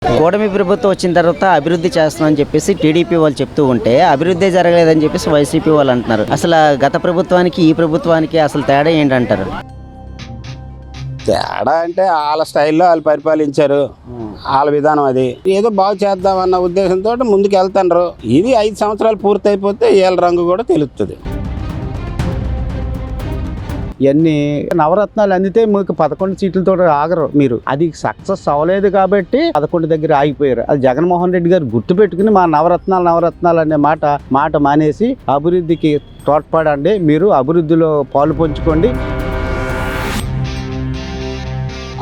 కూటమి ప్రభుత్వం వచ్చిన తర్వాత అభివృద్ధి చేస్తామని చెప్పేసి టీడీపీ వాళ్ళు చెప్తూ ఉంటే అభివృద్ధి జరగలేదని చెప్పేసి వైసీపీ వాళ్ళు అంటున్నారు. అసలు గత ప్రభుత్వానికి ఈ ప్రభుత్వానికి అసలు తేడా ఏంటంటారు? తేడా అంటే వాళ్ళ స్టైల్లో వాళ్ళు పరిపాలించారు, వాళ్ళ విధానం అది. ఏదో బాగు చేద్దామన్న ఉద్దేశంతో ముందుకు వెళ్తాండ్రు. ఇది 5 సంవత్సరాలు పూర్తయిపోతే వీళ్ళ రంగు కూడా తెలుస్తుంది. ఇవన్నీ నవరత్నాలు అందితే మీకు 11 సీట్లతో ఆగరు మీరు. అది సక్సెస్ అవ్వలేదు కాబట్టి 11 దగ్గర ఆగిపోయారు. అది జగన్మోహన్ రెడ్డి గారు గుర్తు పెట్టుకుని మా నవరత్నాలు అనే మాట మానేసి అభివృద్ధికి తోడ్పడండి, మీరు అభివృద్ధిలో పాలు పంచుకోండి.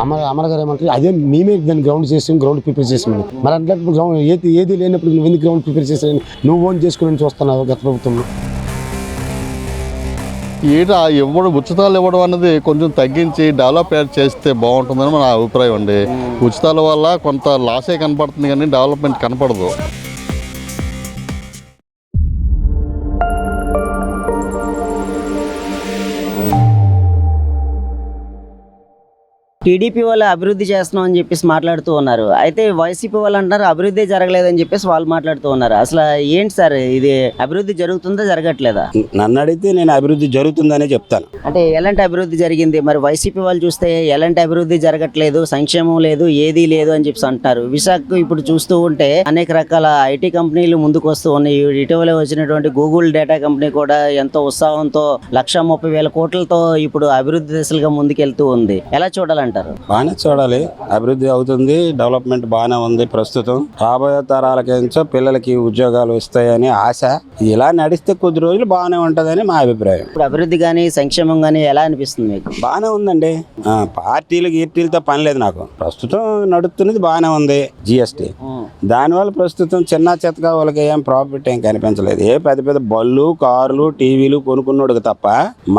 అమర గారు ఏమంటారు, అదే మేమే దాన్ని గ్రౌండ్ ప్రిపేర్ చేసామని. మరి అంటే ఏది లేనప్పుడు నువ్వు ఎందుకు గ్రౌండ్ ప్రిపేర్ చేసాను? నువ్వు ఓన్ చేసుకుని చూస్తున్నావు గత ప్రభుత్వంలో. ఉచితాలు ఇవ్వడం అనేది కొంచెం తగ్గించి డెవలప్ చేస్తే బాగుంటుందని మన అభిప్రాయం అండి. ఉచితాల వల్ల కొంత లాసే కనపడుతుంది కానీ డెవలప్మెంట్ కనపడదు. టీడీపీ వాళ్ళు అభివృద్ధి చేస్తున్నాం అని చెప్పేసి మాట్లాడుతూ ఉన్నారు. అయితే వైసీపీ వాళ్ళు అంటారు అభివృద్ధి జరగలేదని చెప్పేసి వాళ్ళు మాట్లాడుతూ ఉన్నారు. అసలు ఏంటి సార్, ఇది అభివృద్ధి జరుగుతుందా జరగట్లేదా? నన్ను అడిగితే నేను అభివృద్ధి జరుగుతుందనే చెప్తాను. అంటే ఎలాంటి అభివృద్ధి జరిగింది? మరి వైసీపీ వాళ్ళు చూస్తే ఎలాంటి అభివృద్ధి జరగట్లేదు, సంక్షేమం లేదు, ఏదీ లేదు అని చెప్పేసి అంటారు. విశాఖ ఇప్పుడు చూస్తూ ఉంటే అనేక రకాల ఐటీ కంపెనీలు ముందుకు వస్తూ ఉన్నాయి. ఇటీవల వచ్చినటువంటి గూగుల్ డేటా కంపెనీ కూడా ఎంతో ఉత్సాహంతో 1,30,000 కోట్లతో ఇప్పుడు అభివృద్ధి దిశలుగా ముందుకెళ్తూ ఉంది. ఎలా చూడాలంటారు? బాగానే చూడాలి. అభివృద్ధి అవుతుంది, డెవలప్మెంట్ బాగానే ఉంది. ప్రస్తుతం రాబోయే తరాలకేంచో పిల్లలకి ఉద్యోగాలు వస్తాయని ఆశ. ఇలా నడిస్తే కొద్ది రోజులు బాగానే ఉంటుందని మా అభిప్రాయం. ఇప్పుడు అభివృద్ధి కానీ సంక్షేమం కానీ ఎలా అనిపిస్తుంది మీకు? బాగానే ఉందండి. పార్టీలతో పని లేదు నాకు. ప్రస్తుతం నడుస్తున్నది బాగానే ఉంది. జిఎస్టీ దానివల్ల ప్రస్తుతం చిన్న చెత్తగా వాళ్ళకి ఏం ప్రాఫిట్ ఏం కనిపించలేదు. పెద్ద పెద్ద బళ్ళు, కార్లు, టీవీలు కొనుక్కున్నోడికి తప్ప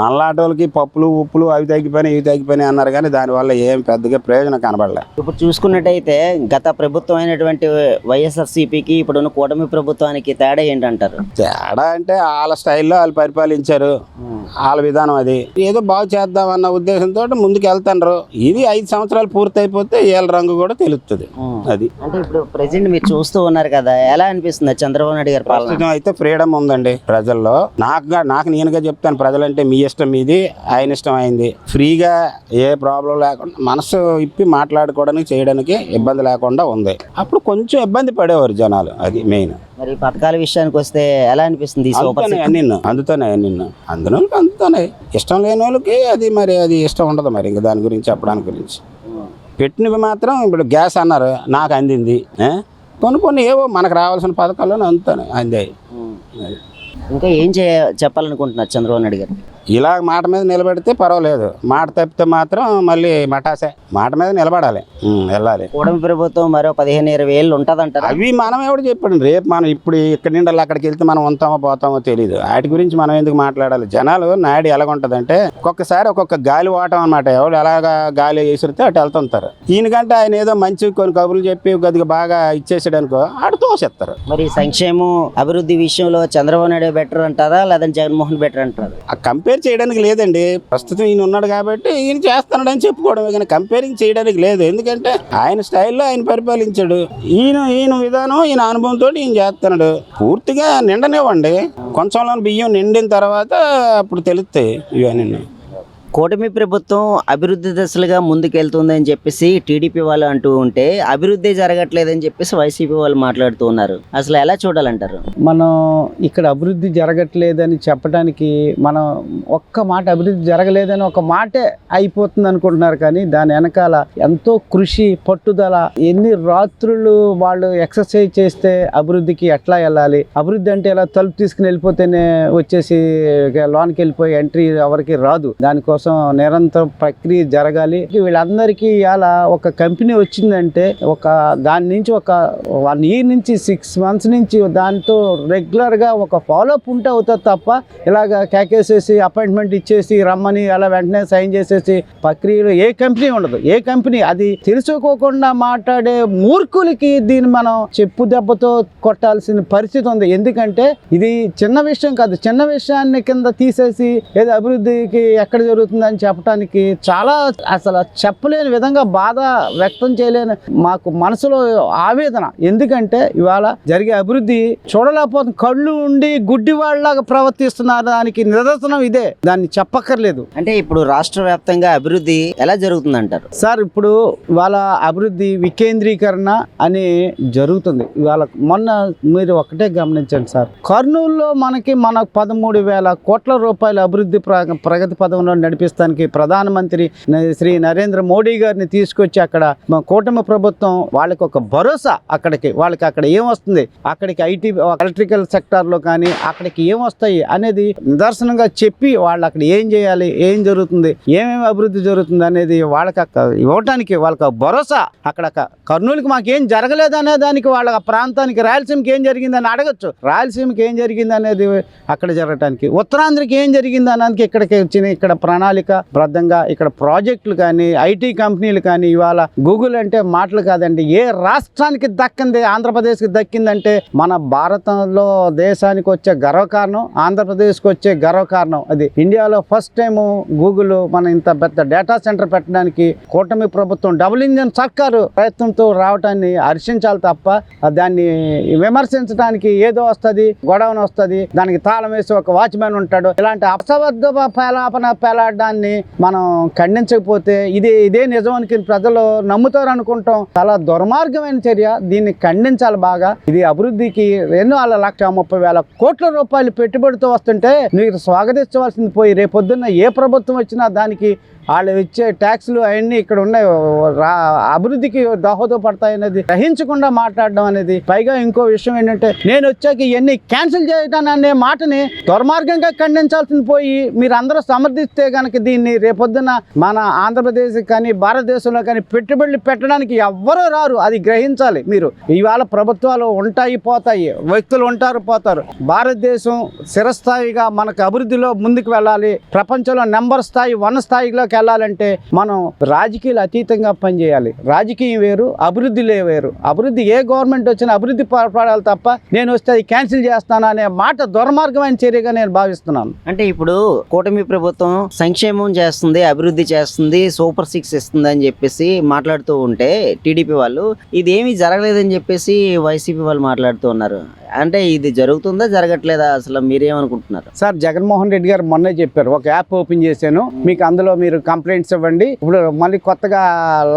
మళ్ళాటోళ్ళకి పప్పులు ఉప్పులు అవి తగ్గిపోయినాయి అన్నారు కానీ దానివల్ల ఏం పెద్దగా ప్రయోజనం కనబడలేదు. ఇప్పుడు చూసుకున్నట్టయితే గత ప్రభుత్వం అయినటువంటి వైఎస్ఆర్సీపీకి ఇప్పుడున్న కూటమి ప్రభుత్వానికి తేడా ఏంటంటారు? తేడా అంటే వాళ్ళ స్టైల్లో వాళ్ళు పరిపాలించారు, వాళ్ళ విధానం అది. ఏదో బాగు చేద్దామన్న ఉద్దేశంతో ముందుకు వెళ్తాండ్రు. ఇది 5 సంవత్సరాలు పూర్తయిపోతే వీళ్ళ రంగు కూడా తెలుస్తుంది. అది అంటే ఇప్పుడు ప్రెసెంట్ మీరు చూస్తూ ఉన్నారు కదా, ఎలా అనిపిస్తుంది చంద్రబాబు నాయుడు గారి పాలన? అయితే ఫ్రీడమ్ ఉందండి ప్రజల్లో. నాకు నేనుగా చెప్తాను, ప్రజలంటే మీ ఇష్టం మీది, ఆయన ఇష్టం అయింది. ఫ్రీగా ఏ ప్రాబ్లం లేకుండా మనసు ఇప్పి మాట్లాడుకోవడానికి చేయడానికి ఇబ్బంది లేకుండా ఉంది. అప్పుడు కొంచెం ఇబ్బంది పడేవారు జనాలు, అది మెయిన్. మరి పథకాల విషయానికి వస్తే ఎలా అనిపిస్తుంది? అందుతున్నాయి. ఇష్టం లేని వాళ్ళకి అది ఇష్టం ఉండదు. మరి ఇంకా దాని గురించి చెప్పడానికి గురించి పెట్టినవి మాత్రం ఇప్పుడు గ్యాస్ అన్నారు, నాకు అందింది. కొన్ని ఏవో మనకు రావాల్సిన పథకాలను అందాయి. ఇంకా ఏం చెప్పాలనుకుంటున్నారు చంద్రబాబు నాయుడు గారు? ఇలా మాట మీద నిలబెడితే పర్వాలేదు, మాట తప్పితే మాత్రం మళ్ళీ మటాసే. మాట మీద నిలబడాలి, వెళ్ళాలి. కూటమి ప్రభుత్వం మరో 15-20 ఏళ్ళు ఉంటుందంటారు. అవి మనం ఎవడు చెప్పండి. రేపు మనం ఇప్పుడు ఇక్కడి నుండి అక్కడికి వెళ్తే మనం ఉంటామో పోతామో తెలియదు. వాటి గురించి మనం ఎందుకు మాట్లాడాలి? జనాలు నాయుడు ఎలాగుంటుందంటే ఒక్కొక్కసారి ఒక్కొక్క గాలి వాటం అనమాట. ఎవడు ఎలాగా గాలి వేసిరితే అటు వెళ్తుంటారు. ఈయనకంటే ఆయన ఏదో మంచి కొన్ని కబుర్లు చెప్పి కొద్దిగా బాగా ఇచ్చేసాడు అనుకో, అటు తోసేస్తారు. మరి సంక్షేమం అభివృద్ధి విషయంలో చంద్రబాబు నాయుడు బెటర్ అంటారా లేదంటే జగన్మోహన్ బెటర్ అంటారా? కంపేర్ చేయడానికి లేదండి. ప్రస్తుతం ఈయన ఉన్నాడు కాబట్టి ఈయన చేస్తున్నాడని చెప్పుకోవడమే కానీ కంపేరింగ్ చేయడానికి లేదు. ఎందుకంటే ఆయన స్టైల్లో ఆయన పరిపాలించాడు. ఈయన విధానం, ఈయన అనుభవంతో ఈయన చేస్తున్నాడు. పూర్తిగా నిండనివ్వండి. కొంచెంలో బియ్యం నిండిన తర్వాత అప్పుడు తెలుస్తాయి ఇవన్నీ. కూటమి ప్రభుత్వం అభివృద్ధి దశలుగా ముందుకెళ్తుందని చెప్పేసి టీడీపీ వాళ్ళు అంటూ ఉంటే అభివృద్ధి జరగట్లేదని చెప్పేసి వైసీపీ వాళ్ళు మాట్లాడుతూ ఉన్నారు. అసలు ఎలా చూడాలంటారు? మనం ఇక్కడ అభివృద్ధి జరగట్లేదని చెప్పడానికి మనం ఒక్క మాట అభివృద్ధి జరగలేదని ఒక మాటే అయిపోతుంది అనుకుంటున్నారు. కానీ దాని వెనకాల ఎంతో కృషి, పట్టుదల, ఎన్ని రాత్రులు వాళ్ళు ఎక్సర్సైజ్ చేస్తే అభివృద్ధికి ఎట్లా వెళ్ళాలి. అభివృద్ధి అంటే ఇలా తలుపు తీసుకుని వెళ్ళిపోతేనే వచ్చేసి లోనికి వెళ్ళిపోయి ఎంట్రీ ఎవరికి రాదు. దానికోసం నిరంతరం ప్రక్రియ జరగాలి. వీళ్ళందరికీ ఇలా ఒక కంపెనీ వచ్చిందంటే దాని నుంచి ఒక 1 year నుంచి 6 months నుంచి దాంతో రెగ్యులర్ గా ఒక ఫాలోఅప్ ఉంటే అవుతుంది తప్ప ఇలాగ కేకేసేసి అపాయింట్మెంట్ ఇచ్చేసి రమ్మని అలా వెంటనే సైన్ చేసేసి ప్రక్రియలో ఏ కంపెనీ ఉండదు. ఏ కంపెనీ అది తెలుసుకోకుండా మాట్లాడే మూర్ఖులకి దీన్ని మనం చెప్పు దెబ్బతో కొట్టాల్సిన పరిస్థితి ఉంది. ఎందుకంటే ఇది చిన్న విషయం కాదు. చిన్న విషయాన్ని కింద తీసేసి ఏదో అభివృద్ధికి ఎక్కడ జరుగుతుంది జరుగుతుందని చెప్పడానికి చాలా అసలు చెప్పలేని విధంగా బాధ వ్యక్తం చేయలేని మాకు మనసులో ఆవేదన. ఎందుకంటే ఇవాళ జరిగే అభివృద్ధి చూడలేకపోతుంది. కళ్ళు ఉండి గుడ్డి వాళ్ళలాగా ప్రవర్తిస్తున్నారు. దానికి నిదర్శనం ఇదే, దాన్ని చెప్పక్కర్లేదు. అంటే ఇప్పుడు రాష్ట్ర వ్యాప్తంగా అభివృద్ధి ఎలా జరుగుతుందంటారు? సార్ ఇప్పుడు ఇవాళ అభివృద్ధి వికేంద్రీకరణ అని జరుగుతుంది. ఇవాళ మొన్న మీరు ఒకటే గమనించండి సార్, కర్నూలులో మనకి 13,000 కోట్ల రూపాయల అభివృద్ధి ప్రగతి పదంలో నడిపిస్తానికి ప్రధానమంత్రి శ్రీ నరేంద్ర మోడీ గారిని తీసుకొచ్చి అక్కడ కూటమి ప్రభుత్వం వాళ్ళకి ఒక భరోసా, వాళ్ళకి అక్కడ ఏం వస్తుంది, అక్కడికి ఐటీ ఎలక్ట్రికల్ సెక్టార్లో కానీ అక్కడికి ఏం వస్తాయి అనేది నిదర్శనంగా చెప్పి వాళ్ళు అక్కడ ఏం చేయాలి, ఏం జరుగుతుంది, ఏమేమి అభివృద్ధి జరుగుతుంది అనేది వాళ్ళకి ఇవ్వటానికి వాళ్ళకి భరోసా. అక్కడ కర్నూలుకి మాకేం జరగలేదు అనే దానికి వాళ్ళ ప్రాంతానికి రాయలసీమకి ఏం జరిగిందని అడగచ్చు, రాయలసీమకి ఏం జరిగింది అనేది అక్కడ జరగటానికి, ఉత్తరాంధ్రకి ఏం జరిగింది అనేది ఇక్కడికి వచ్చిన ఇక్కడ ప్రణాళిక బద్ధంగా ఇక్కడ ప్రాజెక్టులు కానీ ఐటీ కంపెనీలు కానీ ఇవాళ గూగుల్ అంటే మాటలు కాదండి. ఏ రాష్ట్రానికి దక్కింది ఆంధ్రప్రదేశ్కి దక్కిందంటే మన భారతంలో దేశానికి వచ్చే గర్వకారణం, ఆంధ్రప్రదేశ్కి వచ్చే గర్వకారణం అది. ఇండియాలో ఫస్ట్ టైం గూగుల్ మన ఇంత పెద్ద డేటా సెంటర్ పెట్టడానికి కూటమి ప్రభుత్వం డబుల్ ఇంజన్ సర్కారు ప్రయత్నంతో రావటాన్ని హర్షించాలి తప్ప దాన్ని విమర్శించడానికి ఏదో వస్తుంది, గొడవన వస్తుంది, దానికి తాళం వేసి ఒక వాచ్మెన్ ఉంటాడు, ఇలాంటి అసబద్ధ పేలాడడాన్ని మనం ఖండించకపోతే ఇదే నిజం అనుకుని ప్రజలు నమ్ముతారు అనుకుంటాం. చాలా దుర్మార్గమైన చర్య, దీన్ని ఖండించాలి బాగా. ఇది అభివృద్ధికి 2,30,000 కోట్ల రూపాయలు పెట్టుబడితో వస్తుంటే మీరు స్వాగతించవలసింది పోయి రేపొద్దున్న ఏ ప్రభుత్వం వచ్చినా దానికి వాళ్ళు ఇచ్చే ట్యాక్స్లు అవన్నీ ఇక్కడ ఉన్నాయి అభివృద్ధికి దోహదపడతాయనేది గ్రహించకుండా మాట్లాడడం అనేది. పైగా ఇంకో విషయం ఏంటంటే నేను వచ్చాక ఇవన్నీ క్యాన్సిల్ చేయటాను అనే మాటని దుర్మార్గంగా ఖండించాల్సింది పోయి మీరు అందరూ సమర్థిస్తే కనుక దీన్ని రేపొద్దున మన ఆంధ్రప్రదేశ్ కానీ భారతదేశంలో కానీ పెట్టుబడులు పెట్టడానికి ఎవ్వరూ రారు, అది గ్రహించాలి మీరు. ఇవాళ ప్రభుత్వాలు ఉంటాయి పోతాయి, వ్యక్తులు ఉంటారు పోతారు. భారతదేశం స్థిరస్థాయిగా మనకు అభివృద్ధిలో ముందుకు వెళ్ళాలి, ప్రపంచంలో నెంబర్ స్థాయి 1 స్థాయిలోకి వెళ్ళాలంటే మనం రాజకీయాలు అతీతంగా పనిచేయాలి. రాజకీయం వేరు, అభివృద్ధిలే వేరు. అభివృద్ధి ఏ గవర్నమెంట్ వచ్చినా అభివృద్ధి పడాలి తప్ప నేను వస్తే అది క్యాన్సిల్ చేస్తాను అనే మాట దుర్మార్గమైన చర్యగా నేను భావిస్తున్నాను. అంటే ఇప్పుడు కూటమి ప్రభుత్వం సంక్షేమం చేస్తుంది, అభివృద్ధి చేస్తుంది, సూపర్ 6 ఇస్తుంది అని చెప్పేసి మాట్లాడుతూ ఉంటే టీడీపీ వాళ్ళు ఇదేమీ జరగలేదని చెప్పేసి వైసీపీ వాళ్ళు మాట్లాడుతూ ఉన్నారు. అంటే ఇది జరుగుతుందా జరగట్లేదా అసలు మీరేమనుకుంటున్నారు? సార్ జగన్మోహన్ రెడ్డి గారు మొన్నే చెప్పారు, ఒక యాప్ ఓపెన్ చేశాను, మీకు అందులో మీరు కంప్లైంట్స్ ఇవ్వండి. ఇప్పుడు మళ్ళీ కొత్తగా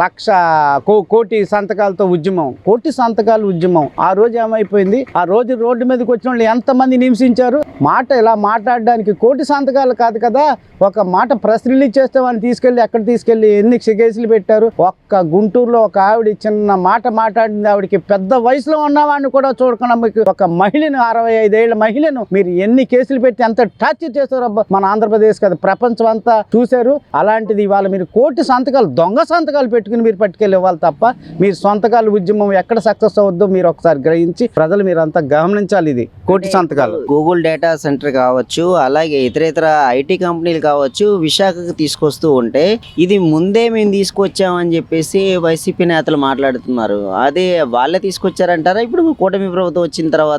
1,00,000 కోటి సంతకాలతో ఉద్యమం, కోటి సంతకాలు ఉద్యమం. ఆ రోజు ఏమైపోయింది, ఆ రోజు రోడ్డు మీదకి వచ్చిన వాళ్ళు ఎంతమంది హింసించారు. మాట ఇలా మాట్లాడడానికి కోటి సంతకాలు కాదు కదా, ఒక మాట ప్రెస్ రిలీజ్ చేస్తే వాళ్ళని తీసుకెళ్ళి ఎక్కడ తీసుకెళ్ళి ఎన్ని కేసులు పెట్టారు. ఒక్క గుంటూరులో ఒక ఆవిడ చిన్న మాట మాట్లాడింది, ఆవిడకి పెద్ద వయసులో ఉన్నవాడిని కూడా చూడకుండా మీకు ఒక మహిళను 65 ఏళ్ల మహిళను మీరు ఎన్ని కేసులు పెట్టి ఎంత టార్చర్ చేశారు మన ఆంధ్రప్రదేశ్ కదా, ప్రపంచం అంతా చూశారు. అలాంటిది ఇవాళ మీరు కోటి సంతకాలు దొంగ సంతకాలు పెట్టుకుని మీరు పట్టుకెళ్ళి ఇవ్వాలి తప్ప మీరు సొంతకాలు ఉద్యమం ఎక్కడ సక్సెస్ అవుద్దో మీరు ఒకసారి గ్రహించి ప్రజలు మీరు అంతా గమనించాలి. ఇది కోటి సంతకాలు గూగుల్ డేటా సెంటర్ కావచ్చు, అలాగే ఇతర ఐటీ కంపెనీలు కావచ్చు విశాఖకు తీసుకొస్తూ ఉంటే ఇది ముందే మేము తీసుకొచ్చామని చెప్పేసి వైసీపీ నేతలు మాట్లాడుతున్నారు. అదే వాళ్ళే తీసుకొచ్చారంటారా? ఇప్పుడు కూటమి ప్రభుత్వం వచ్చిన తర్వాత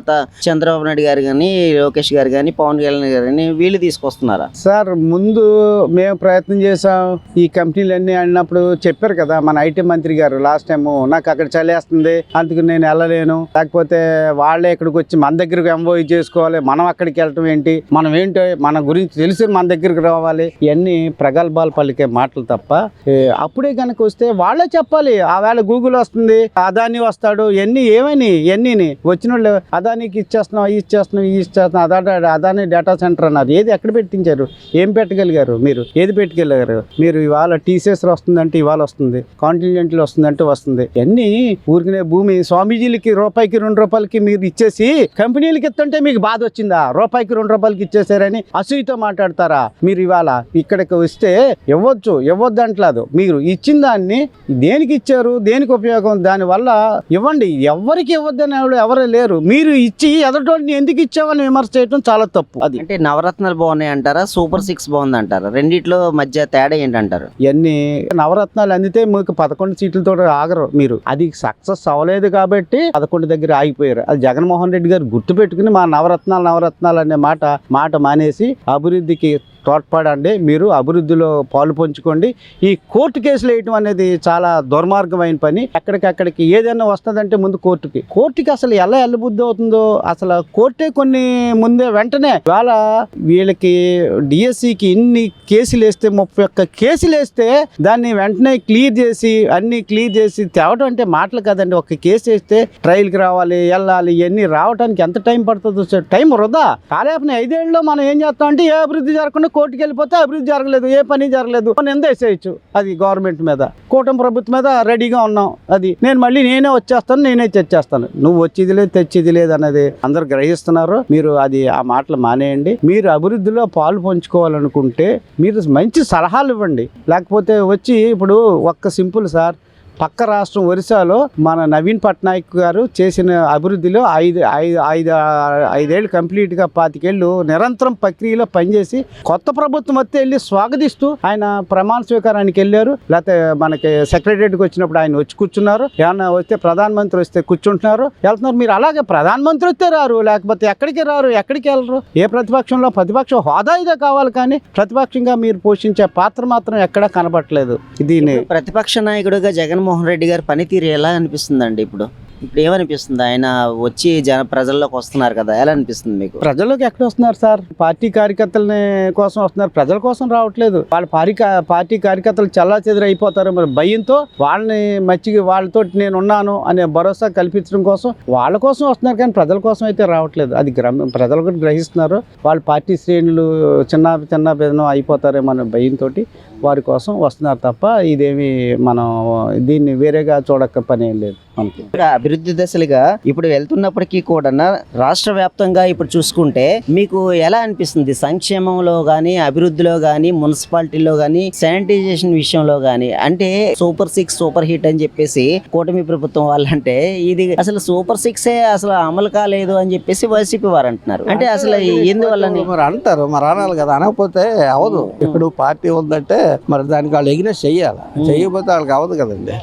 చంద్రబాబు నాయుడు గారు కానీ, లోకేష్ గారు కానీ, పవన్ కళ్యాణ్ గారు కానీ వీళ్ళు తీసుకొస్తున్నారా? సార్ ముందు మేము ప్రయత్నం చేసాం, ఈ కంపెనీలన్నీ అన్నప్పుడు చెప్పారు కదా మన ఐటీ మంత్రి గారు లాస్ట్ టైము, నాకు అక్కడ చలేస్తుంది అందుకు నేను వెళ్ళలేను, లేకపోతే వాళ్ళే ఇక్కడికి వచ్చి మన దగ్గరకు ఎంఓఈ చేసుకోవాలి, మనం అక్కడికి వెళ్ళటం ఏంటి, మనం ఏంటో మన గురించి తెలిసి మన దగ్గరికి రావాలి, ఇవన్నీ ప్రగల్భాలు పలికే మాటలు తప్ప అప్పుడే కనుక వస్తే వాళ్ళే చెప్పాలి. ఆ వేళ గూగుల్ వస్తుంది, అదాని వస్తాడు, ఎన్ని వచ్చిన వాళ్ళు అదానికి ఇచ్చేస్తున్నాం అదాని డేటా సెంటర్ అన్నారు. ఏది ఎక్కడ పెట్టించారు, ఏం పెట్టగలిగారు, మీరు ఏది పెట్టగలిగారు? మీరు ఇవాళ టీసీఎస్ వస్తుందంటే ఇవాళ వస్తుంది, కాంటినెంటల్ వస్తుందంటే వస్తుంది. అన్ని ఊరికనే భూమి స్వామీజీలకి రూపాయికి 2 రూపాయలకి మీరు ఇచ్చేసి కంపెనీలకి ఇస్తుంటే మీకు బాధ వచ్చిందా? రూపాయికి 2 రూపాయలకి ఇచ్చేసారని అసూయతో మాట్లాడతారా? మీరు ఇవాళ ఇక్కడికి వస్తే ఇవ్వద్దు అంటలేదు, మీరు ఇచ్చిన దాన్ని దేనికి ఇచ్చారు, దేనికి ఉపయోగం, దానివల్ల ఇవ్వండి. ఎవరికి ఇవ్వద్దని ఎవరు లేరు. మీరు ఇచ్చి ఎదటోడిని ఎందుకు ఇచ్చావని విమర్శ చేయడం చాలా తప్పు. అది అంటే నవరత్నాలు బాగున్నాయి అంటారా, సూపర్ 6 బాగుంది అంటారా? రెండిట్లో మధ్య తేడా ఏంటంటారు? ఇవన్నీ నవరత్నాలు అందితే మీకు 11 సీట్లతో ఆగరు. మీరు అది సక్సెస్ అవ్వలేదు కాబట్టి 11 దగ్గర ఆగిపోయారు. అది జగన్మోహన్ రెడ్డి గారు గుర్తు పెట్టుకుని మా నవరత్నాలు అనే మాట మానేసి అభివృద్ధికి తోడ్పడండి, మీరు అభివృద్ధిలో పాలు పంచుకోండి. ఈ కోర్టు కేసులు వేయటం అనేది చాలా దుర్మార్గమైన పని. ఎక్కడికక్కడికి ఏదైనా వస్తుందంటే ముందు కోర్టుకి అసలు ఎలా వెళ్ళబుద్ధి అవుతుందో, అసలు కోర్టే కొన్ని ముందే వెంటనే ఇవాళ వీళ్ళకి డిఎస్సికి ఇన్ని కేసులు వేస్తే 31 కేసులు వేస్తే దాన్ని వెంటనే అన్ని క్లియర్ చేసి తేవటం అంటే మాటలు కదండి. ఒక కేసు వేస్తే ట్రయల్కి రావాలి, వెళ్ళాలి, ఇవన్నీ రావడానికి ఎంత టైం పడుతుందో టైం వృధా. కాలేపని 5 ఏళ్ళలో మనం ఏం చేస్తాం అంటే ఏ అభివృద్ధి జరగకుండా కోర్టుకి వెళ్ళిపోతే అభివృద్ధి జరగలేదు, ఏ పని జరగలేదు నింద వేసేయచ్చు. అది గవర్నమెంట్ మీద, కూటమి ప్రభుత్వం మీద రెడీగా ఉన్నాం. అది నేనే వచ్చేస్తాను, నేనే తెచ్చేస్తాను. నువ్వు వచ్చేది లేదు, తెచ్చేది లేదు అనేది అందరు గ్రహిస్తున్నారు. మీరు ఆ మాటలు మానేయండి. మీరు అభివృద్ధిలో పాలు పంచుకోవాలనుకుంటే మీరు మంచి సలహాలు ఇవ్వండి. లేకపోతే వచ్చి ఇప్పుడు ఒక్క సింపుల్ సార్, పక్క రాష్ట్రం ఒరిస్సాలో మన నవీన్ పట్నాయక్ గారు చేసిన అభివృద్ధిలో 5 ఏళ్ళు కంప్లీట్గా 25 ఏళ్ళు నిరంతరం ప్రక్రియలో పనిచేసి కొత్త ప్రభుత్వం వస్తే వెళ్ళి స్వాగతిస్తూ ఆయన ప్రమాణ స్వీకారానికి వెళ్ళారు. లేకపోతే మనకి సెక్రటరీకి వచ్చినప్పుడు ఆయన వచ్చి కూర్చున్నారు. ఏమన్నా వస్తే ప్రధానమంత్రి వస్తే కూర్చుంటున్నారు, వెళ్తున్నారు. మీరు అలాగే ప్రధానమంత్రి వస్తే రారు, లేకపోతే ఎక్కడికి రారు, ఎక్కడికి వెళ్ళరు. ఏ ప్రతిపక్షంలో ప్రతిపక్ష హోదా ఇదే కావాలి, కానీ ప్రతిపక్షంగా మీరు పోషించే పాత్ర మాత్రం ఎక్కడా కనబడట్లేదు. దీన్ని ప్రతిపక్ష నాయకుడిగా జగన్మోహన్ రెడ్డి గారి పనితీరు ఎలా అనిపిస్తుందండి? ఇప్పుడు ఏమనిపిస్తుంది? ఆయన వచ్చి ప్రజల్లోకి వస్తున్నారు కదా, ఎలా అనిపిస్తుంది మీకు? ప్రజల్లోకి ఎక్కడ వస్తున్నారు సార్? పార్టీ కార్యకర్తలని కోసం వస్తున్నారు, ప్రజల కోసం రావట్లేదు. వాళ్ళ పార్టీ కార్యకర్తలు చల్లాచెదురు అయిపోతారు. మరి భయంతో వాళ్ళని వాళ్ళతో నేను ఉన్నాను అనే భరోసా కల్పించడం కోసం వాళ్ళ కోసం వస్తున్నారు, కానీ ప్రజల కోసం అయితే రావట్లేదు. అది ప్రజలు కూడా గ్రహిస్తున్నారు. వాళ్ళ పార్టీ శ్రేణులు చిన్న భేదనం అయిపోతారేమో అనే భయంతో వారి కోసం వస్తున్నారు తప్ప ఇదేమి మనం దీన్ని వేరేగా చూడక పని ఏం లేదు మనకి. అభివృద్ధి దశలుగా ఇప్పుడు వెళ్తున్నప్పటికీ కూడా రాష్ట్ర వ్యాప్తంగా ఇప్పుడు చూసుకుంటే మీకు ఎలా అనిపిస్తుంది? సంక్షేమంలో కానీ, అభివృద్ధిలో కానీ, మున్సిపాలిటీలో కానీ, శానిటైజేషన్ విషయంలో కానీ, అంటే సూపర్ 6 సూపర్ హిట్ అని చెప్పేసి కూటమి ప్రభుత్వం వాళ్ళంటే ఇది అసలు సూపర్ 6 అసలు అమలు కాలేదు అని చెప్పేసి వైసీపీ వారు అంటున్నారు. అంటే అసలు ఎందువల్ల మరి అంటారు, మరి అనాలి కదా, అనకపోతే అవదు. ఇప్పుడు పార్టీ ఉందంటే మరి దానికి వాళ్ళు ఎగినెస్ చెయ్యాలి, చెయ్యకపోతే వాళ్ళకి అవదు కదండి.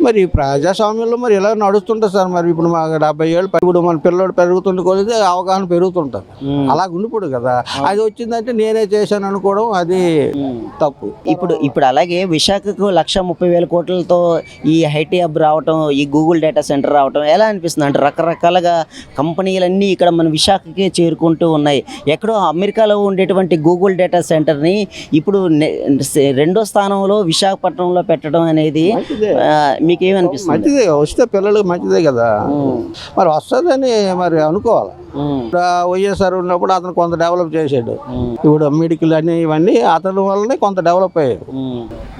మరి ప్రజాస్వామ్యంలో మరి ఇలా నడుస్తుంటారు సార్. మరి ఇప్పుడు మాకు 70 ఏళ్ళు ఇప్పుడు మన పిల్లలు పెరుగుతుండే కొద్ది అవగాహన పెరుగుతుంటారు. అలా ఉండిపోడు కదా. అది వచ్చిందంటే నేనే చేశాను అనుకోవడం అది తప్పు. ఇప్పుడు అలాగే విశాఖకు 1,30,000 కోట్లతో ఈ ఐటీ హబ్ రావటం, ఈ గూగుల్ డేటా సెంటర్ రావటం ఎలా అనిపిస్తుంది? అంటే రకరకాలుగా కంపెనీలన్నీ ఇక్కడ మన విశాఖకే చేరుకుంటూ ఉన్నాయి. ఎక్కడో అమెరికాలో ఉండేటువంటి గూగుల్ డేటా సెంటర్ని ఇప్పుడు 2వ స్థానంలో విశాఖపట్నంలో పెట్టడం అనేది మీకేమనిపిస్తుంది? మంచిదే, వస్తే పిల్లలకు మంచిదే కదా. మరి వస్తుందని మరి అనుకోవాలి. వైఎస్ఆర్ ఉన్నప్పుడు అతను కొంత డెవలప్ చేసాడు. ఇప్పుడు మెడికల్ అని ఇవన్నీ అతని వల్లనే కొంత డెవలప్ అయ్యాడు.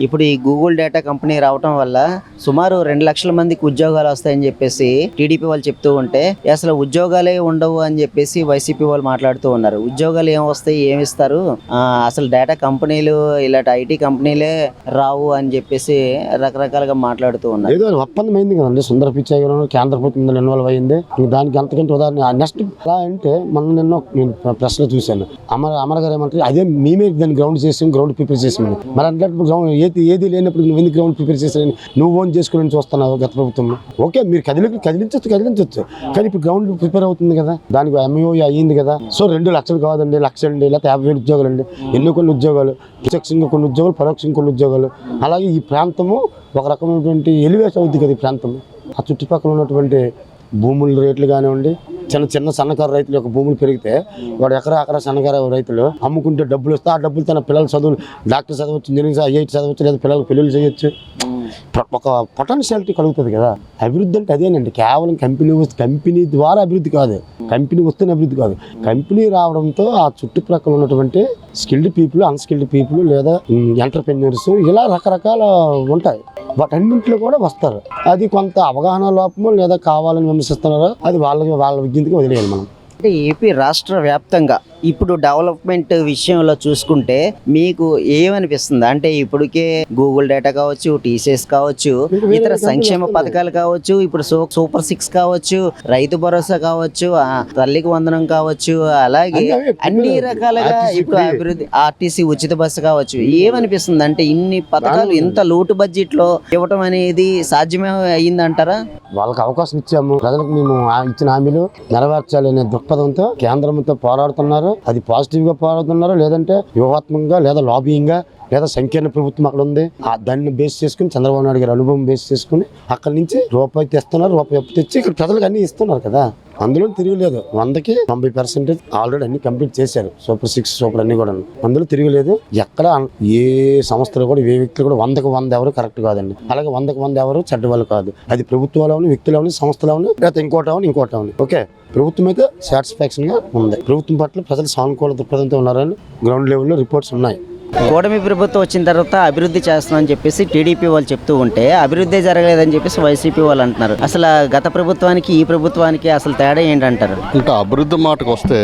ఇప్పుడు ఈ గూగుల్ డేటా కంపెనీ రావటం వల్ల సుమారు 2 లక్షల మందికి ఉద్యోగాలు వస్తాయని చెప్పేసి టీడీపీ వాళ్ళు చెప్తూ ఉంటే అసలు ఉద్యోగాలే ఉండవు అని చెప్పేసి వైసీపీ వాళ్ళు మాట్లాడుతూ ఉన్నారు. ఉద్యోగాలు ఏం వస్తాయి, ఏమి ఇస్తారు, అసలు డేటా కంపెనీలు ఇలాంటి ఐటీ కంపెనీలే రావు అని చెప్పేసి రకరకాలుగా మాట్లాడుతూ ఉన్నారు. ఏదో ఒప్పందమైంది కదండి, సుందర పిచ్చయ్య గారు కేంద్ర ప్రభుత్వం ఇన్వాల్వ్ అయింది. దానికి అంతకంటే ఉదాహరణ నెక్స్ట్ ఎలా అంటే మనం నేను ప్రశ్న చూశాను. అమర గారు ఏమంటారు, అదే మేమే దాన్ని గ్రౌండ్ ప్రిపేర్ చేసామని. మరి అంటే ఏది లేనప్పుడు నువ్వు ఎందుకు గ్రౌండ్ ప్రిపేర్ చేసాను, నువ్వు ఓన్ చేసుకుని చూస్తున్నావు గత ప్రభుత్వంలో. ఓకే, మీరు కదిలించవచ్చు, కానీ ఇప్పుడు గ్రౌండ్ ప్రిపేర్ అవుతుంది కదా, దానికి ఎంఓ అయ్యింది కదా. సో 2 లక్షలు కాదండి, 1,00,000 అండి, లేకపోతే 50,000 ఉద్యోగాలు అండి. ఎన్నో కొన్ని ఉద్యోగాలు, ప్రత్యక్షంగా కొన్ని ఉద్యోగాలు, పరోక్షంగా కొన్ని ఉద్యోగాలు. అలాగే ఈ ప్రాంతము ఒక రకమైనటువంటి ఎలివేషన్ అవుతుంది కదా ఈ ప్రాంతం. ఆ చుట్టుపక్కల ఉన్నటువంటి భూముల రేట్లు కానివ్వండి, చిన్న సన్నకారు రైతుల యొక్క భూములు పెరిగితే వాడు అక్కడ సన్నకారు రైతులు అమ్ముకుంటే డబ్బులు వస్తే ఆ డబ్బులు తన పిల్లల చదువులు, డాక్టర్ చదవచ్చు, ఇంజనీరింగ్ ఐఐటి చదవచ్చు, లేదా పిల్లలకు పెళ్ళిళ్ళు చేయొచ్చు. ఒక పొటెన్షియాలిటీ కలుగుతుంది కదా. అభివృద్ధి అంటే అదేనండి, కేవలం కంపెనీ ద్వారా అభివృద్ధి కాదు, కంపెనీ వస్తేనే అభివృద్ధి కాదు. కంపెనీ రావడంతో ఆ చుట్టుప్రక్కల ఉన్నటువంటి స్కిల్డ్ పీపుల్, అన్స్కిల్డ్ పీపుల్, లేదా ఎంటర్ప్రెన్యూర్స్, ఇలా రకరకాల ఉంటాయి. వాటన్నింటిలో కూడా వస్తారు. అది కొంత అవగాహన లోపము లేదా కావాలని విమర్శిస్తున్నారో అది వాళ్ళ విజ్ఞతకి వదిలేయాలి మనం. అంటే ఏపీ రాష్ట్ర వ్యాప్తంగా ఇప్పుడు డెవలప్మెంట్ విషయంలో చూసుకుంటే మీకు ఏమనిపిస్తుంది? అంటే ఇప్పటికే గూగుల్ డేటా కావచ్చు, టీసీఎస్ కావచ్చు, ఇతర సంక్షేమ పథకాలు కావచ్చు, ఇప్పుడు సూపర్ 6 కావచ్చు, రైతు భరోసా కావచ్చు, తల్లికి వందనం కావచ్చు, అలాగే అన్ని రకాలుగా ఇప్పుడు అభివృద్ధి, ఆర్టీసీ ఉచిత బస్సు కావచ్చు. ఏమనిపిస్తుంది? అంటే ఇన్ని పథకాలు ఇంత లోటు బడ్జెట్ లో ఇవ్వటం అనేది సాధ్యమే అయ్యిందంటారా? వాళ్ళకి అవకాశం ఇచ్చాము, ప్రజలకు మేము ఇచ్చిన హామీలు నెరవేర్చాలి అనే దృక్పథంతో కేంద్రంతో పోరాడుతున్నారు. అది పాజిటివ్ గా పోరాడుతున్నారు, లేదంటే వ్యూహాత్మకంగా లేదా లాబింగ్ గా లేదా సంకీర్ణ ప్రభుత్వం అక్కడ ఉంది, దాన్ని బేస్ చేసుకుని చంద్రబాబు నాయుడు గారి అనుభవం బేస్ చేసుకుని అక్కడి నుంచి రూపాయి తెస్తున్నారు. రూపాయి అప్పు తెచ్చి ఇక్కడ ప్రజలకు అన్ని ఇస్తున్నారు కదా. అందులో తిరగలేదు. 100కి 90% ఆల్రెడీ అన్ని కంప్లీట్ చేశారు. సూపర్ 6 సూపర్ అన్ని కూడా అందులో తిరగలేదు. ఎక్కడ ఏ సంస్థలు కూడా ఏ వ్యక్తులు కూడా 100కి 100 ఎవరు కరెక్ట్ కాదండి. అలాగే 100కి 100 ఎవరు చెడ్డ వాళ్ళు కాదు. అది ప్రభుత్వాలు అవని, వ్యక్తులు అవని, సంస్థలు అవని, లేకపోతే ఇంకోటి అవని. ఓకే, ప్రభుత్వం అయితే సాటిస్ఫాక్షన్ గా ఉంది. ప్రభుత్వం పట్ల ప్రజలు సానుకూల దృక్పథంతో ఉన్నారని గ్రౌండ్ లెవెల్లో రిపోర్ట్స్ ఉన్నాయి. కూటమి ప్రభుత్వం వచ్చిన తర్వాత అభివృద్ధి చేస్తున్నామని చెప్పేసి టీడీపీ వాళ్ళు చెప్తూ ఉంటే అభివృద్ధి జరగలేదని చెప్పేసి వైసీపీ వాళ్ళు అంటున్నారు. అసలు గత ప్రభుత్వానికి ఈ ప్రభుత్వానికి అసలు తేడా ఏంటంటారు? ఇంకా అభివృద్ధి మాటకు వస్తే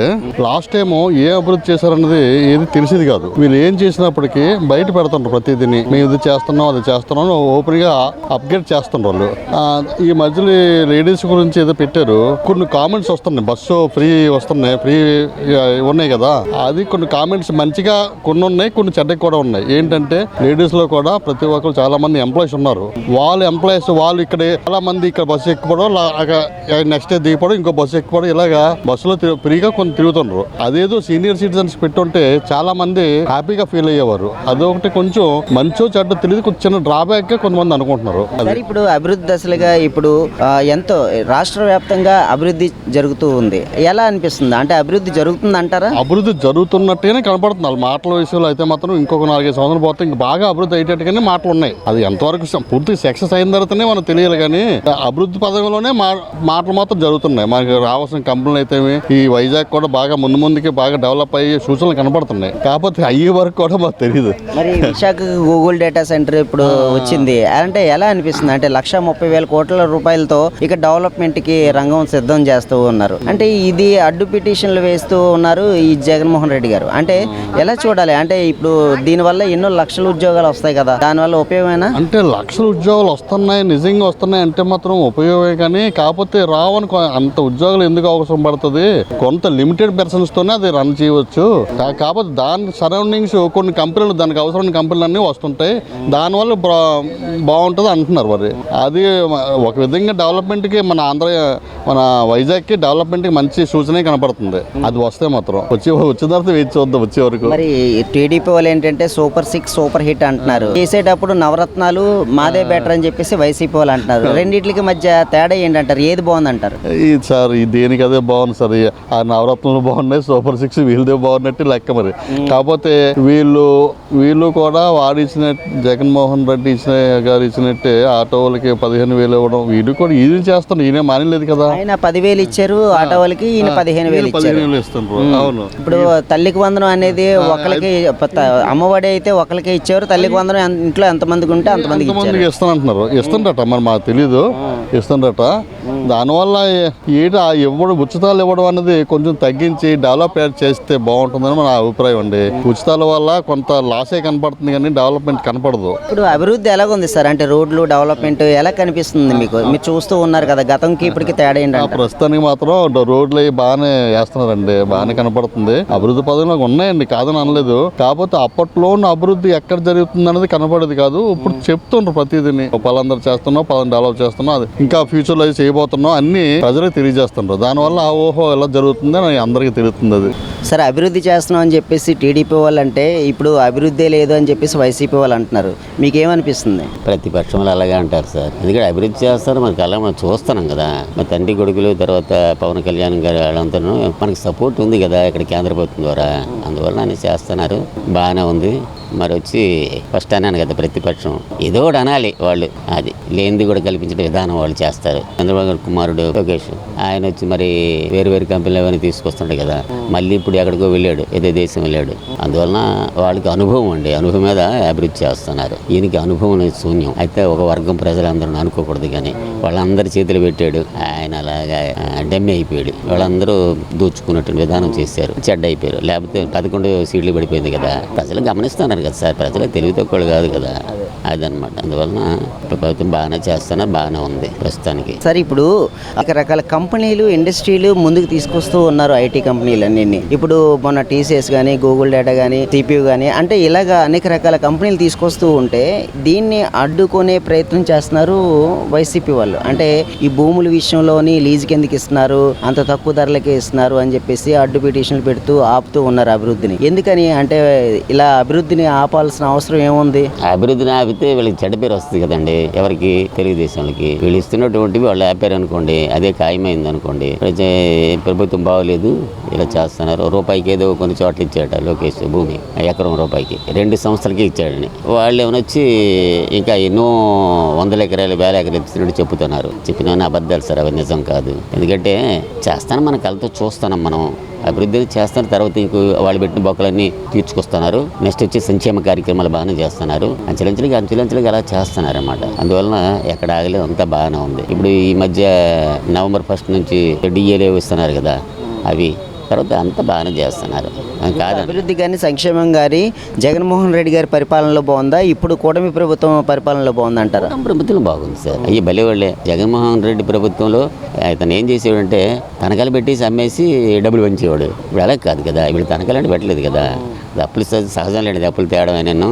లాస్ట్ టైం ఏ అభివృద్ధి చేశారన్నది ఏది తెలిసేది కాదు. వీళ్ళు ఏం చేసినప్పటికీ బయట పెడుతుంటారు. ప్రతిదీని మేము ఇది చేస్తున్నాం అది చేస్తున్నాం ఓపెన్ గా అప్గ్రేడ్ చేస్తున్నారు వాళ్ళు. ఈ మధ్యలో లేడీస్ గురించి ఏదో పెట్టారు. కొన్ని కామెంట్స్ వస్తున్నాయి, బస్సు ఫ్రీ వస్తున్నాయి, ఫ్రీ ఉన్నాయి కదా. అది కొన్ని కామెంట్స్ మంచిగా కొన్ని ఉన్నాయి, కొన్ని చెడ్డకి కూడా ఉన్నాయి. ఏంటంటే లేడీస్ లో కూడా ప్రతి ఒక్కరు చాలా మంది ఎంప్లాయీస్ ఉన్నారు. వాళ్ళ ఎంప్లాయీస్ వాళ్ళు ఇక్కడ చాలా మంది ఇక్కడ బస్సు ఎక్కిపోవడం, నెక్స్ట్ డే దిగిపోవడం, ఇంకో బస్సు ఎక్కిపోవడం, ఇలాగా బస్సులో ఫ్రీగా కొన్ని తిరుగుతున్నారు. అదేదో సీనియర్ సిటిజన్స్ పెట్టుంటే చాలా మంది హ్యాపీగా ఫీల్ అయ్యేవారు. అదొకటి కొంచెం మంచో చెడ్డ తెలియదు, కొంచెం చిన్న డ్రాబ్యాక్ గా కొంతమంది అనుకుంటున్నారు. ఇప్పుడు అభివృద్ధి దశలుగా ఇప్పుడు ఎంతో రాష్ట్ర వ్యాప్తంగా అభివృద్ధి జరుగుతూ ఉంది. ఎలా అనిపిస్తుంది? అంటే అభివృద్ధి జరుగుతుంది అంటారా? అభివృద్ధి జరుగుతున్నట్టుగానే కనపడుతుంది. వాళ్ళ మాటల విషయంలో అయితే మాత్రం ఇంకొక 4-5 సంవత్సరాలు పోతే ఇంకా బాగా అభివృద్ధి అయ్యేటట్టుగానే మాటలు ఉన్నాయి. అది ఎంతవరకు పూర్తిగా సక్సెస్ అయిన తర్వాతనే మనకు తెలియాలి. కానీ అభివృద్ధి పదంలోనే మాటలు మాత్రం జరుగుతున్నాయి. మనకి రావాల్సిన కంపెనీలు అయితే ఈ వైజాగ్ కూడా బాగా ముందుకి బాగా డెవలప్ అయ్యే సూచనలు కనపడుతున్నాయి. కాకపోతే అయ్యే వరకు కూడా మాకు తెలియదు. మరి విశాఖ గూగుల్ డేటా సెంటర్ ఇప్పుడు వచ్చింది అంటే ఎలా అనిపిస్తుంది? అంటే 1,30,000 కోట్ల రూపాయలతో ఇక డెవలప్మెంట్ కి రంగం సిద్ధం చేస్తూ ఉన్నారు. అంటే ఇది అడ్డు పిటిషన్లు వేస్తూ ఉన్నారు ఈ జగన్మోహన్ రెడ్డి గారు. అంటే ఎలా చూడాలి? అంటే ఇప్పుడు దీనివల్ల ఎన్నో లక్షల ఉద్యోగాలు వస్తాయి కదా, దానివల్ల ఉపయోగమేనా? అంటే లక్షల ఉద్యోగాలు వస్తున్నాయి, నిజంగా వస్తున్నాయి అంటే మాత్రం ఉపయోగమే. కానీ కాకపోతే రావని అంత ఉద్యోగాలు ఎందుకు అవసరం పడుతుంది? కొంత లిమిటెడ్ పర్సన్స్ తోనే అది రన్ చేయవచ్చు. కాకపోతే దాని సరౌండింగ్స్ కొన్ని కంపెనీలు, దానికి అవసరమైన కంపెనీలు అన్నీ వస్తుంటాయి, దానివల్ల బాగుంటుంది అంటున్నారు. మరి అది ఒక విధంగా డెవలప్మెంట్కి మన వైజాగ్కి డెవలప్మెంట్కి మంచి సూచనే కనపడుతుంది. అది వస్తే మాత్రం వచ్చే తర్వాత వేచి చూద్దాం వచ్చే వరకు. మరి టీడీపీ వాళ్ళు ఏంటంటే సూపర్ 6 సూపర్ హిట్ అంటున్నారు. చేసేటప్పుడు నవరత్నాలు మాదే బెటర్ అని చెప్పేసి వైసీపీ వాళ్ళు అంటున్నారు. రెండింటికి మధ్య తేడా ఏంటంటారు? ఏది బాగుంది అంటారు? సార్ దేనికి అదే బాగుంది సార్. ఆ నవరత్నాలు బాగున్నాయి, సూపర్ 6 వీళ్ళదే బాగున్నట్టు లెక్క. మరి కాకపోతే వీళ్ళు కూడా వాడిచ్చిన జగన్మోహన్ రెడ్డి గారు ఇచ్చినట్టే ఆటో వాళ్ళకి 15,000 ఇవ్వడం, వీళ్ళు కూడా ఇది చేస్తున్నారు. ఈయన మానలేదు కదా. ఆయన 10,000 ఇచ్చారు ఆటో వాళ్ళకి, ఈయన 15,000 ఇస్తున్నారు. అవును. ఇప్పుడు తల్లికి వందనం అనేది ఒకరికి, అమ్మఒడి అయితే ఒకరికి ఇచ్చారు, తల్లికి వందనం ఇంట్లో ఎంతమందికి ఉంటే అంతమందికి ఇస్తానంటున్నారు. ఇస్తుండట మరి మాకు తెలీదు, ఇస్తుండట. దానివల్ల ఉచితాలు ఇవ్వడం అనేది కొంచెం తగ్గించి డెవలప్ చేస్తే బాగుంటుందని మన అభిప్రాయం అండి. ఉచితాల వల్ల కొంత లాసే కనపడుతుంది కానీ డెవలప్మెంట్ కనపడదు. ఇప్పుడు అభివృద్ధి ఎలాగుంది సార్? అంటే రోడ్లు డెవలప్మెంట్ ఎలా కనిపిస్తుంది మీకు? మీరు చూస్తూ ఉన్నారు కదా, గతంకి ఇప్పటికి తేడా ఏంటంటే? ప్రస్తుతానికి మాత్రం రోడ్లు బాగానే వేస్తున్నారండి, బాగానే కనపడుతుంది. అభివృద్ధి పదంలో ఉన్నాయండి, కాదని అనలేదు. కాకపోతే అప్పట్లో ఉన్న అభివృద్ధి ఎక్కడ జరుగుతుంది అనేది కనపడేది కాదు. ఇప్పుడు చెప్తుండ్రు ప్రతిదీని, పలాందరూ చేస్తున్నాం, పలానా డెవలప్ చేస్తున్నాం, అది ఇంకా ఫ్యూచర్ లో చేయబోతున్నాం అన్ని ప్రజలకు తెలియజేస్తుండ్రు. దానివల్ల ఓహో ఎలా జరుగుతుంది అని అందరికీ తెలుస్తుంది. అది సరే, అభివృద్ధి చేస్తున్నాం అని చెప్పేసి టీడీపీ వాళ్ళు అంటే, ఇప్పుడు అభివృద్ధి లేదు అని చెప్పేసి వైసీపీ వాళ్ళు అంటున్నారు. మీకేమనిపిస్తుంది? ప్రతిపక్షంలో అలాగే అంటారు సార్. ఎందుకంటే అభివృద్ధి చేస్తారు, మనకి అలా మనం చూస్తున్నాం కదా. మా తండ్రి కొడుకులు తర్వాత పవన్ కళ్యాణ్ గారు వాళ్ళంతా మనకి సపోర్ట్ ఉంది కదా ఇక్కడ కేంద్ర ప్రభుత్వం ద్వారా. అందువల్ల ఆయన చేస్తున్నారు, బాగానే ఉంది. మరి వచ్చి ఫస్ట్ అన్నాను కదా, ప్రతిపక్షం ఏదో ఒకటి అనాలి వాళ్ళు. అది లేనిది కూడా కల్పించే విధానం వాళ్ళు చేస్తారు. చంద్రబాబు గారు కుమారుడు లోకేష్ ఆయన వచ్చి మరి వేరు కంపెనీలు అవన్నీ తీసుకొస్తున్నాడు కదా. మళ్ళీ ఇప్పుడు ఎక్కడికో వెళ్ళాడు, ఏదో దేశం వెళ్ళాడు. అందువలన వాళ్ళకి అనుభవం అండి, అనుభవం మీద అభివృద్ధి చేస్తున్నారు. ఈయనకి అనుభవం శూన్యం. అయితే ఒక వర్గం ప్రజలందరూ అనుకోకూడదు కానీ వాళ్ళందరి చేతులు పెట్టాడు, ఆయన అలాగా డమ్మి అయిపోయాడు. వాళ్ళందరూ దోచుకున్నట్టు విధానం చేశారు, చెడ్డ అయిపోయారు. లేకపోతే 11 సీట్లు పడిపోయింది కదా. ప్రజలు గమనిస్తున్నారు కదా సార్, ప్రజలు తెలివి తక్కువ కాదు కదా. అదనమాట. అందువలన ప్రభుత్వం బాగానే చేస్తున్నారు, బాగానే ఉంది ప్రస్తుతానికి. సరే, ఇప్పుడు రకరకాల కంపెనీలు, ఇండస్ట్రీలు ముందుకు తీసుకొస్తూ ఉన్నారు, ఐటీ కంపెనీలు అన్ని. ఇప్పుడు మొన్న టీసీఎస్ కానీ, గూగుల్ డేటా కానీ, CPU కానీ, అంటే ఇలాగా అనేక రకాల కంపెనీలు తీసుకొస్తూ ఉంటే దీన్ని అడ్డుకునే ప్రయత్నం చేస్తున్నారు వైసీపీ వాళ్ళు. అంటే ఈ భూముల విషయంలోని లీజు కిందకి ఇస్తున్నారు, అంత తక్కువ ధరలకే ఇస్తున్నారు అని చెప్పేసి అడ్డు పిటిషన్లు పెడుతూ ఆపుతూ ఉన్నారు అభివృద్ధిని. ఎందుకని అంటే ఇలా అభివృద్ధిని ఆపాల్సిన అవసరం ఏముంది? అభివృద్ధిని ఆపితే వీళ్ళకి చెడ్డ పేరు వస్తుంది కదండి. ఎవరికి? తెలుగుదేశానికి. వీళ్ళు ఇస్తున్నటువంటివి వాళ్ళు ఆపారు అనుకోండి, అదే ఖాయమైంది అనుకోండి, ప్రభుత్వం బాగోలేదు ఇలా చేస్తున్నారు. రూపాయికి ఏదో కొన్ని చోట్ల ఇచ్చాడ లోకేష్ భూమి, ఎకరం రూపాయికి 2 సంస్థలకి ఇచ్చాడని. వాళ్ళు ఏమనొచ్చి ఇంకా ఎన్నో 100 ఎకరాలు 1000 ఎకరాలు ఇచ్చినట్టు చెప్తున్నారు. చెప్పిన అబద్ధాలు సార్, అవి నిజం కాదు. ఎందుకంటే చేస్తాను, మన కళ్ళతో చూస్తున్నాం మనం. అభివృద్ధి చేస్తున్నారు, తర్వాత ఇంకో వాళ్ళు పెట్టిన బొక్కలన్నీ తీర్చుకొస్తున్నారు. నెక్స్ట్ వచ్చి సంక్షేమ కార్యక్రమాలు బాగానే చేస్తున్నారు. అంచెలంచెలుగా అలా చేస్తున్నారు అన్నమాట. అందువలన ఎక్కడ ఆగలేదు, అంతా బాగానే ఉంది. ఇప్పుడు ఈ మధ్య నవంబర్ 1 నుంచి డిఏలు ఇస్తున్నారు కదా, అవి తర్వాత అంతా బాగానే చేస్తున్నారు. కాదు, అభివృద్ధి కానీ సంక్షేమం కానీ జగన్మోహన్ రెడ్డి గారి పరిపాలనలో బాగుందా, ఇప్పుడు కూటమి ప్రభుత్వం పరిపాలనలో బాగుందా అంటారా? ప్రభుత్వం బాగుంది సార్. అయ్యి భలేవాళ్ళే. జగన్మోహన్ రెడ్డి ప్రభుత్వంలో అతను ఏం చేసేవాడంటే తనఖాలు పెట్టేసి అమ్మేసి డబ్బులు పంచేవాడు. ఇప్పుడు అలా కాదు కదా, ఇప్పుడు తనఖాలు అంటే పెట్టలేదు కదా. అప్పులు సహజం లేనిది, అప్పులు తేడం నేను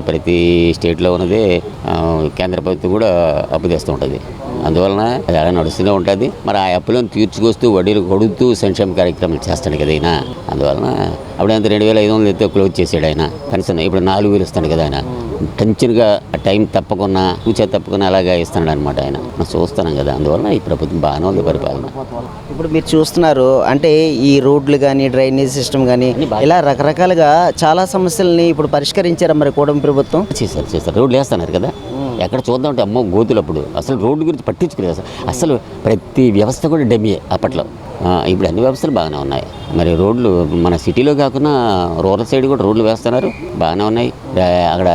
ప్రతి స్టేట్లో ఉన్నది. కేంద్ర ప్రభుత్వం కూడా అప్పు తెస్తూ ఉంటుంది. అందువలన అది అలా నడుస్తూనే ఉంటుంది. మరి ఆ అప్పులను తీర్చుకొస్తూ వడ్డీలు కొడుతూ సంక్షేమ కార్యక్రమాలు చేస్తాడు కదా ఆయన. అందువలన అప్పుడంత 2500 ఎత్తే క్లోజ్ చేసాడు ఆయన. కనీసం ఇప్పుడు 4000 ఇస్తాడు కదా ఆయన. టెన్షన్గా టైం తప్పకుండా తప్పకుండా అలాగా ఇస్తున్నాడు అనమాట ఆయన. మనం చూస్తున్నాం కదా. అందువలన ఈ ప్రభుత్వం బాగానే ఉంది పరిపాలన. ఇప్పుడు మీరు చూస్తున్నారు అంటే ఈ రోడ్లు కానీ, డ్రైనేజ్ సిస్టమ్ కానీ, ఇలా రకరకాలుగా చాలా సమస్యలని ఇప్పుడు పరిష్కరించారు మరి కూటమి ప్రభుత్వం. చేశారు. రోడ్లు వేస్తున్నారు కదా. ఎక్కడ చూద్దామంటే అమ్మో గోతులప్పుడు అసలు రోడ్డు గురించి పట్టించుకోలేదు. అసలు ప్రతి వ్యవస్థ కూడా డమ్మియే అప్పట్లో. ఇప్పుడు అన్ని వ్యవస్థలు బాగానే ఉన్నాయి. మరి రోడ్లు మన సిటీలో కాకుండా రూరల్ సైడ్ కూడా రోడ్లు వేస్తున్నారు, బాగానే ఉన్నాయి. అక్కడ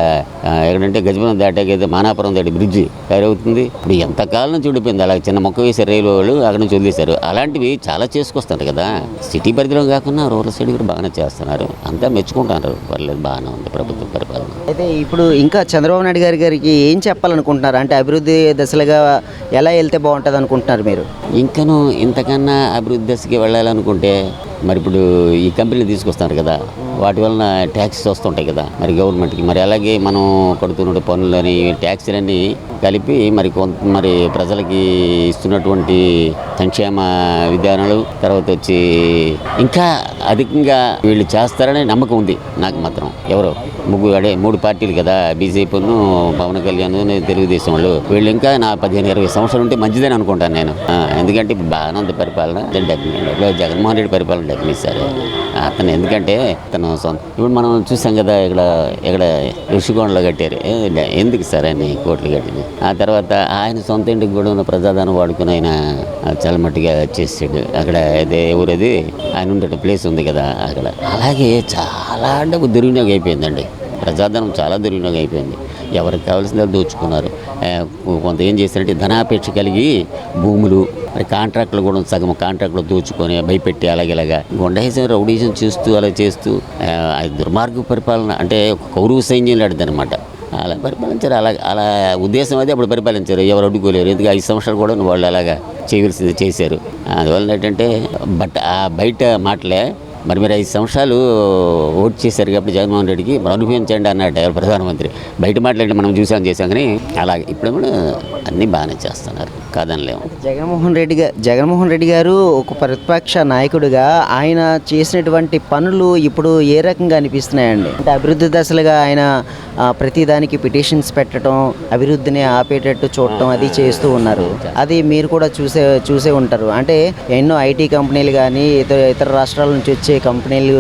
ఎక్కడంటే గజపతి దాటాకైతే మానాపురం దాటి బ్రిడ్జి తయారవుతుంది. ఇప్పుడు ఎంతకాలం చూడిపోయింది. అలా చిన్న మొక్క వేసారు రైలు వాళ్ళు, అక్కడ నుంచి వదిలేశారు. అలాంటివి చాలా చేసుకొస్తారు కదా. సిటీ పరిధిలో కాకుండా రూరల్ సైడ్ కూడా బాగానే చేస్తున్నారు. అంతా మెచ్చుకుంటున్నారు. పర్లేదు, బాగానే ఉంది ప్రభుత్వ పరిపాలన. అయితే ఇప్పుడు ఇంకా చంద్రబాబు నాయుడు గారికి ఏం చెప్పాలనుకుంటున్నారు? అంటే అభివృద్ధి దశలుగా ఎలా వెళ్తే బాగుంటుంది అనుకుంటున్నారు మీరు? ఇంకనూ ఇంతకన్నా అభివృద్ధి దశకి వెళ్ళాలనుకుంటే మరి ఇప్పుడు ఈ కంపెనీలు తీసుకొస్తున్నారు కదా, వాటి వలన ట్యాక్సెస్ వస్తుంటాయి కదా మరి గవర్నమెంట్కి. మరి అలాగే మనం కడుతున్న పనులని ట్యాక్సీలన్నీ కలిపి మరి ప్రజలకి ఇస్తున్నటువంటి సంక్షేమ విధానాలు తర్వాత వచ్చి ఇంకా అధికంగా వీళ్ళు చేస్తారనే నమ్మకం ఉంది నాకు మాత్రం. ఎవరో మూడు పార్టీలు కదా, బీజేపీను, పవన్ కళ్యాణ్, తెలుగుదేశం వాళ్ళు. వీళ్ళు ఇంకా నా 15-20 సంవత్సరాలు ఉంటే మంచిదని అనుకుంటాను నేను. ఎందుకంటే ఇప్పుడు బాగానే ఉంది పరిపాలన. జగన్మోహన్ రెడ్డి పరిపాలన డెఫినెట్ సార్ అతను. ఎందుకంటే అతను ఇప్పుడు మనం చూసాం కదా, ఇక్కడ ఋషికొండలో కట్టారు. ఎందుకు సార్ ఆయన కోట్లు కట్టింది? ఆ తర్వాత ఆయన సొంత ఇంటికి కూడా ఉన్న ప్రజాదానం వాడుకుని ఆయన చాలా మట్టుగా చేసాడు. అక్కడ అదే ఊరది ఆయన ఉండే ప్లేస్ ఉంది కదా అక్కడ. అలాగే చాలా డబ్బు దుర్వినియోగం అయిపోయిందండి. ప్రజాధనం చాలా దుర్వినియోగం అయిపోయింది. ఎవరికి కావాల్సిందో దోచుకున్నారు. కొంత ఏం చేశారంటే ధనాపేక్ష కలిగి భూములు, మరి కాంట్రాక్టులు కూడా సగం కాంట్రాక్టులు దోచుకొని భయపెట్టి అలాగేలాగా గుండాయిజం, రౌడీజం చేస్తూ అలా చేస్తూ దుర్మార్గ పరిపాలన. అంటే కౌరవ సైన్యం లాంటిదనమాట. అలా పరిపాలించారు. అలా ఉద్దేశం అయితే అప్పుడు పరిపాలించారు. ఎవరు అడ్డుకోలేరు. ఎందుకు 5 సంవత్సరాలు కూడా వాళ్ళు అలాగా చేయవలసింది చేశారు. అందువల్ల ఏంటంటే బయట మాటలే మరి 5 సంవత్సరాలు ఓటు చేశారు కాబట్టి జగన్మోహన్ రెడ్డికి మరి అనుభవించండి అన్నట్టు ఎవరు ప్రధానమంత్రి. బయట మాట్లాడి మనం చేసాం కానీ అలాగే ఇప్పుడు కూడా అన్నీ బాగానే చేస్తున్నారు, కాదనలేము. జగన్మోహన్ రెడ్డి గారు ఒక ప్రతిపక్ష నాయకుడిగా ఆయన చేసినటువంటి పనులు ఇప్పుడు ఏ రకంగా అనిపిస్తున్నాయండి? అంటే అభివృద్ధి దశలుగా ఆయన ప్రతిదానికి పిటిషన్స్ పెట్టడం, అభివృద్ధిని ఆపేటట్టు చూడటం అది చేస్తూ ఉన్నారు. అది మీరు కూడా చూసే ఉంటారు. అంటే ఎన్నో ఐటీ కంపెనీలు కానీ ఇతర రాష్ట్రాల నుంచి వచ్చే కంపెనీలు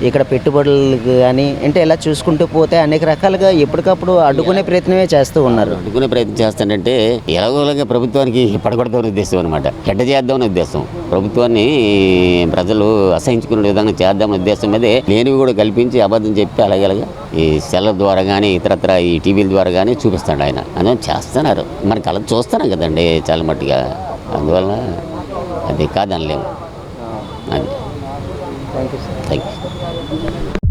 ఇక్కడ పెట్టుబడులు కానీ అంటే ఇలా చూసుకుంటూ పోతే అనేక రకాలుగా ఎప్పటికప్పుడు అడ్డుకునే ప్రయత్నమే చేస్తూ ఉన్నారు. అడ్డుకునే ప్రయత్నం చేస్తానంటే ఎలాగోలాగా ప్రభుత్వానికి పడగొడతామని ఉద్దేశం అనమాట. చెడ్డ చేద్దామని ఉద్దేశం. ప్రభుత్వాన్ని ప్రజలు అసహించుకునే విధంగా చేద్దామని ఉద్దేశం మీదే లేనివి కూడా కల్పించి అబద్ధం చెప్పి అలాగేలాగా ఈ సెల్ల ద్వారా కానీ ఇతరత్ర ఈ టీవీల ద్వారా కానీ చూపిస్తాడు ఆయన. అందువల్ల చేస్తున్నారు. మనకి అలా చూస్తున్నాం కదండి చాలా మట్టుగా. అందువల్ల అది కాదనలేము. అది థ్యాంక్ యూ.